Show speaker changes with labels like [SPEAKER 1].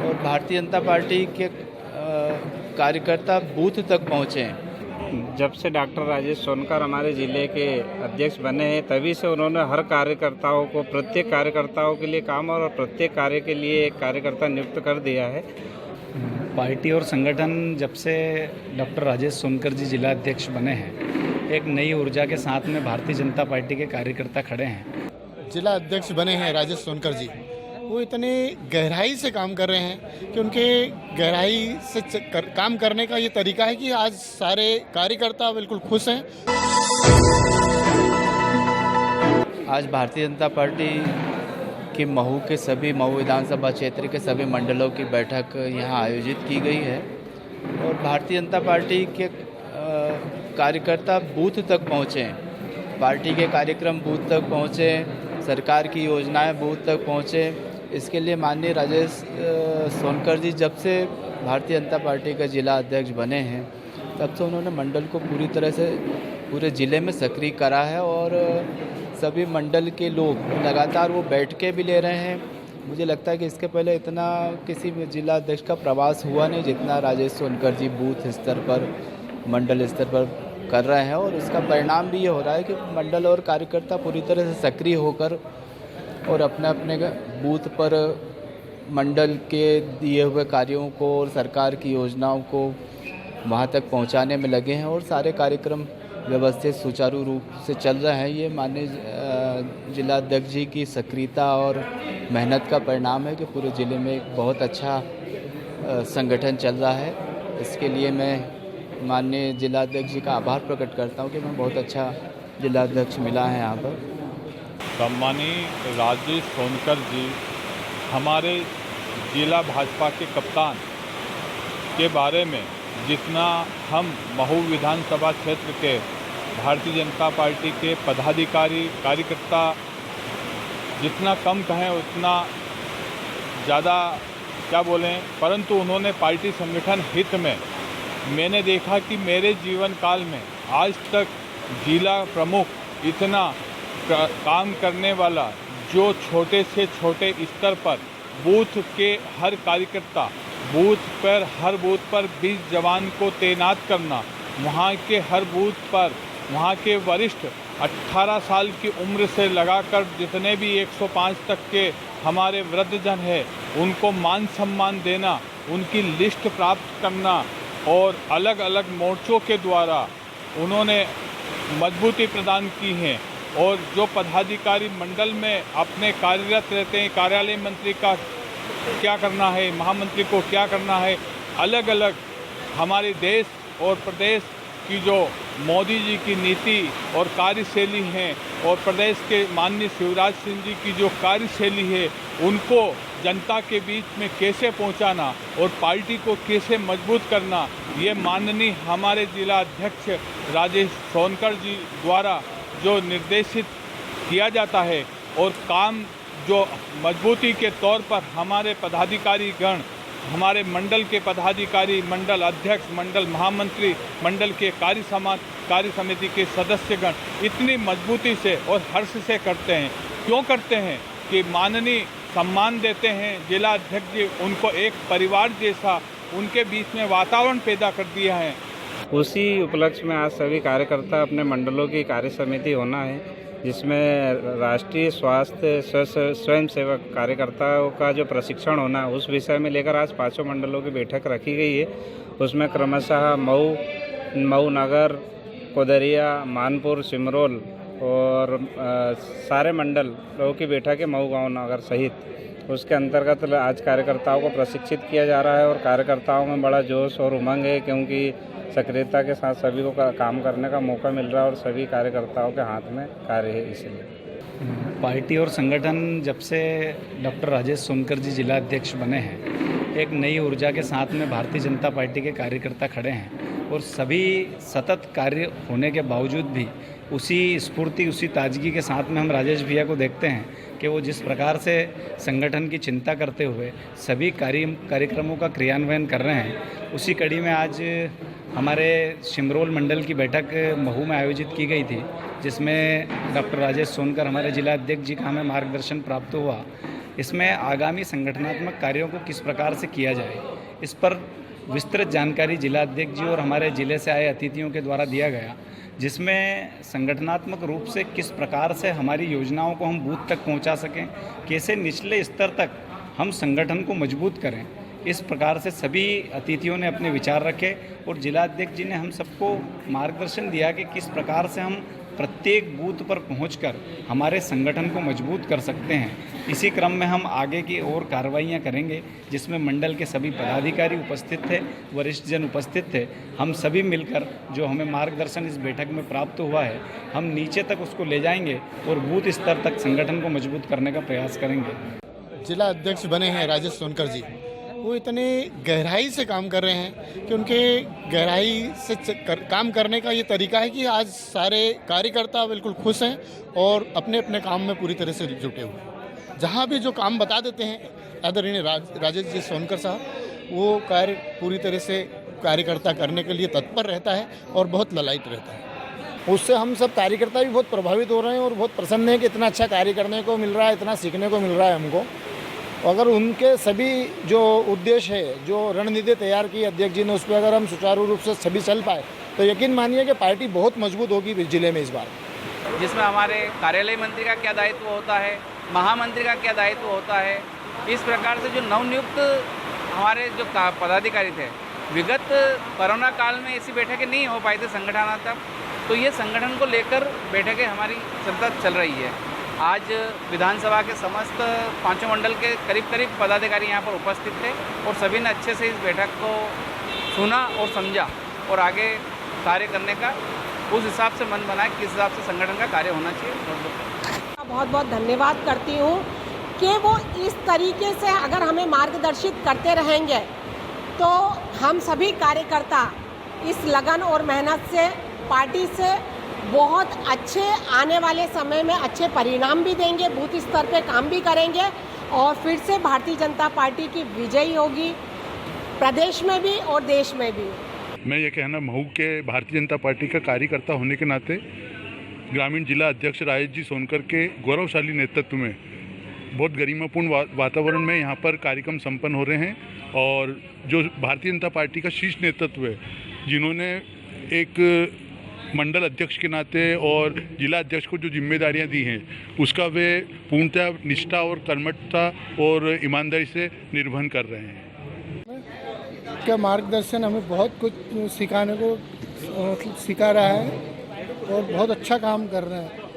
[SPEAKER 1] और भारतीय जनता पार्टी के कार्यकर्ता बूथ तक पहुँचे हैं।
[SPEAKER 2] जब से डॉक्टर राजेश सोनकर हमारे ज़िले के अध्यक्ष बने हैं तभी से उन्होंने हर कार्यकर्ताओं को, प्रत्येक कार्यकर्ताओं के लिए काम और प्रत्येक कार्य के लिए एक कार्यकर्ता नियुक्त कर दिया है।
[SPEAKER 3] पार्टी और संगठन जब से डॉक्टर राजेश सोनकर जी जिला अध्यक्ष बने हैं, एक नई ऊर्जा के साथ में भारतीय जनता पार्टी के कार्यकर्ता खड़े हैं।
[SPEAKER 4] जिला अध्यक्ष बने हैं राजेश सोनकर जी, वो इतने गहराई से काम कर रहे हैं कि उनके गहराई से काम करने का ये तरीका है कि आज सारे कार्यकर्ता बिल्कुल खुश हैं।
[SPEAKER 1] आज भारतीय जनता पार्टी कि महू विधानसभा क्षेत्र के सभी मंडलों की बैठक यहाँ आयोजित की गई है और भारतीय जनता पार्टी के कार्यकर्ता बूथ तक पहुँचे हैं। पार्टी के कार्यक्रम बूथ तक पहुँचे, सरकार की योजनाएं बूथ तक पहुँचे। इसके लिए माननीय राजेश सोनकर जी जब से भारतीय जनता पार्टी का जिला अध्यक्ष बने हैं तब से उन्होंने मंडल को पूरी तरह से पूरे ज़िले में सक्रिय करा है और सभी मंडल के लोग लगातार वो बैठकें भी ले रहे हैं। मुझे लगता है कि इसके पहले इतना किसी भी जिला अध्यक्ष का प्रवास हुआ नहीं जितना राजेश सोनकर जी बूथ स्तर पर, मंडल स्तर पर कर रहे हैं और इसका परिणाम भी ये हो रहा है कि मंडल और कार्यकर्ता पूरी तरह से सक्रिय होकर और अपने अपने बूथ पर मंडल के दिए हुए कार्यों को और सरकार की योजनाओं को वहाँ तक पहुँचाने में लगे हैं और सारे कार्यक्रम व्यवस्थित सुचारू रूप से चल रहे हैं। ये माननीय जिला अध्यक्ष जी की सक्रियता और मेहनत का परिणाम है कि पूरे ज़िले में एक बहुत अच्छा संगठन चल रहा है। इसके लिए मैं माननीय जिला अध्यक्ष जी का आभार प्रकट करता हूँ कि मैं बहुत अच्छा जिला अध्यक्ष मिला है यहाँ पर।
[SPEAKER 5] सम्मानीय राजेश सोनकर जी हमारे जिला भाजपा के कप्तान के बारे में जितना हम महू विधानसभा क्षेत्र के भारतीय जनता पार्टी के पदाधिकारी कार्यकर्ता जितना कम कहें उतना ज़्यादा क्या बोलें, परंतु उन्होंने पार्टी संगठन हित में मैंने देखा कि मेरे जीवन काल में आज तक जिला प्रमुख इतना काम करने वाला, जो छोटे से छोटे स्तर पर बूथ के हर कार्यकर्ता हर बूथ पर 20 जवान को तैनात करना, वहाँ के हर बूथ पर वहाँ के वरिष्ठ 18 साल की उम्र से लगाकर जितने भी 105 तक के हमारे वृद्धजन हैं उनको मान सम्मान देना, उनकी लिस्ट प्राप्त करना और अलग अलग मोर्चों के द्वारा उन्होंने मजबूती प्रदान की है। और जो पदाधिकारी मंडल में अपने कार्यरत रहते हैं, कार्यालय मंत्री का क्या करना है, महामंत्री को क्या करना है, अलग अलग हमारे देश और प्रदेश की जो मोदी जी की नीति और कार्यशैली है और प्रदेश के माननीय शिवराज सिंह जी की जो कार्यशैली है उनको जनता के बीच में कैसे पहुंचाना और पार्टी को कैसे मजबूत करना, ये माननीय हमारे जिला अध्यक्ष राजेश सोनकर जी द्वारा जो निर्देशित किया जाता है और काम जो मजबूती के तौर पर हमारे पदाधिकारी गण, हमारे मंडल के पदाधिकारी, मंडल अध्यक्ष, मंडल महामंत्री, मंडल के कार्य समिति के सदस्यगण इतनी मजबूती से और हर्ष से करते हैं। क्यों करते हैं कि माननीय सम्मान देते हैं जिला अध्यक्ष जी, उनको एक परिवार जैसा उनके बीच में वातावरण पैदा कर दिया है।
[SPEAKER 2] उसी उपलक्ष्य में आज सभी कार्यकर्ता अपने मंडलों की कार्य समिति होना है, जिसमें राष्ट्रीय स्वास्थ्य स्वयं सेवक कार्यकर्ताओं का जो प्रशिक्षण होना है उस विषय में लेकर आज 5 मंडलों की बैठक रखी गई है। उसमें क्रमशः मऊ नगर, कोदरिया, मानपुर, सिमरोल और सारे मंडलों की बैठक है, मऊ गाँव नगर सहित। उसके अंतर्गत आज कार्यकर्ताओं को प्रशिक्षित किया जा रहा है और कार्यकर्ताओं में बड़ा जोश और उमंग है, क्योंकि सक्रियता के साथ सभी को काम करने का मौका मिल रहा है और सभी कार्यकर्ताओं के हाथ में कार्य है। इसलिए
[SPEAKER 3] पार्टी और संगठन जब से डॉक्टर राजेश सोनकर जी जिला अध्यक्ष बने हैं, एक नई ऊर्जा के साथ में भारतीय जनता पार्टी के कार्यकर्ता खड़े हैं और सभी सतत कार्य होने के बावजूद भी उसी स्फूर्ति, उसी ताजगी के साथ में हम राजेश भैया को देखते हैं कि वो जिस प्रकार से संगठन की चिंता करते हुए सभी कार्यक्रमों का क्रियान्वयन कर रहे हैं। उसी कड़ी में आज हमारे सिमरोल मंडल की बैठक महू में आयोजित की गई थी, जिसमें डॉक्टर राजेश सोनकर हमारे जिला अध्यक्ष जी का हमें मार्गदर्शन प्राप्त हुआ इसमें आगामी संगठनात्मक कार्यों को किस प्रकार से किया जाए, इस पर विस्तृत जानकारी जिला अध्यक्ष जी और हमारे ज़िले से आए अतिथियों के द्वारा दिया गया, जिसमें संगठनात्मक रूप से किस प्रकार से हमारी योजनाओं को हम बूथ तक पहुंचा सकें, कैसे निचले स्तर तक हम संगठन को मजबूत करें। इस प्रकार से सभी अतिथियों ने अपने विचार रखे और जिला अध्यक्ष जी ने हम सबको मार्गदर्शन दिया कि किस प्रकार से हम प्रत्येक बूथ पर पहुंचकर हमारे संगठन को मजबूत कर सकते हैं। इसी क्रम में हम आगे की और कार्रवाइयां करेंगे, जिसमें मंडल के सभी पदाधिकारी उपस्थित थे, वरिष्ठ जन उपस्थित थे। हम सभी मिलकर जो हमें मार्गदर्शन इस बैठक में प्राप्त हुआ है, हम नीचे तक उसको ले जाएंगे और बूथ स्तर तक संगठन को मजबूत करने का प्रयास करेंगे।
[SPEAKER 4] जिला अध्यक्ष बने हैं राजेश सोनकर जी, वो इतने गहराई से काम कर रहे हैं कि उनके गहराई से काम करने का ये तरीका है कि आज सारे कार्यकर्ता बिल्कुल खुश हैं और अपने अपने काम में पूरी तरह से जुटे हुए हैं। जहाँ भी जो काम बता देते हैं आदरणीय राजेश जी सोनकर साहब, वो कार्य पूरी तरह से कार्यकर्ता करने के लिए तत्पर रहता है और बहुत ललायत रहता है।
[SPEAKER 6] उससे हम सब कार्यकर्ता भी बहुत प्रभावित हो रहे हैं और बहुत प्रसन्न हैं कि इतना अच्छा कार्य करने को मिल रहा है, इतना सीखने को मिल रहा है हमको। अगर उनके सभी जो उद्देश्य है, जो रणनीति तैयार की अध्यक्ष जी ने, उस पर अगर हम सुचारू रूप से सभी चल पाए तो यकीन मानिए कि पार्टी बहुत मजबूत होगी जिले में इस बार।
[SPEAKER 7] जिसमें हमारे कार्यालय मंत्री का क्या दायित्व होता है, महामंत्री का क्या दायित्व होता है, इस प्रकार से जो नवनियुक्त हमारे जो पदाधिकारी थे, विगत कोरोना काल में ऐसी बैठकें नहीं हो पाई थी संगठनात्मक, तो ये संगठन को लेकर बैठकें हमारी सतत चल रही है। आज विधानसभा के समस्त पांचों मंडल के करीब पदाधिकारी यहाँ पर उपस्थित थे और सभी ने अच्छे से इस बैठक को सुना और समझा और आगे कार्य करने का उस हिसाब से मन बनाए किस हिसाब से संगठन का कार्य होना चाहिए।
[SPEAKER 8] बहुत बहुत धन्यवाद करती हूँ कि वो इस तरीके से अगर हमें मार्गदर्शित करते रहेंगे तो हम सभी कार्यकर्ता इस लगन और मेहनत से पार्टी से बहुत अच्छे आने वाले समय में अच्छे परिणाम भी देंगे, बूथ स्तर पे काम भी करेंगे और फिर से भारतीय जनता पार्टी की विजयी होगी, प्रदेश में भी और देश में भी।
[SPEAKER 9] मैं ये कहना महू के भारतीय जनता पार्टी का कार्यकर्ता होने के नाते ग्रामीण जिला अध्यक्ष राजेश जी सोनकर के गौरवशाली नेतृत्व में बहुत गरिमापूर्ण वातावरण में यहाँ पर कार्यक्रम संपन्न हो रहे हैं और जो भारतीय जनता पार्टी का शीर्ष नेतृत्व है, जिन्होंने एक मंडल अध्यक्ष के नाते और जिला अध्यक्ष को जो जिम्मेदारियां दी हैं, उसका वे पूर्णतः निष्ठा और कर्मठता और ईमानदारी से निर्वहन कर रहे हैं।
[SPEAKER 6] का मार्गदर्शन हमें बहुत कुछ सिखाने को सिखा रहा है और बहुत अच्छा काम कर रहे हैं।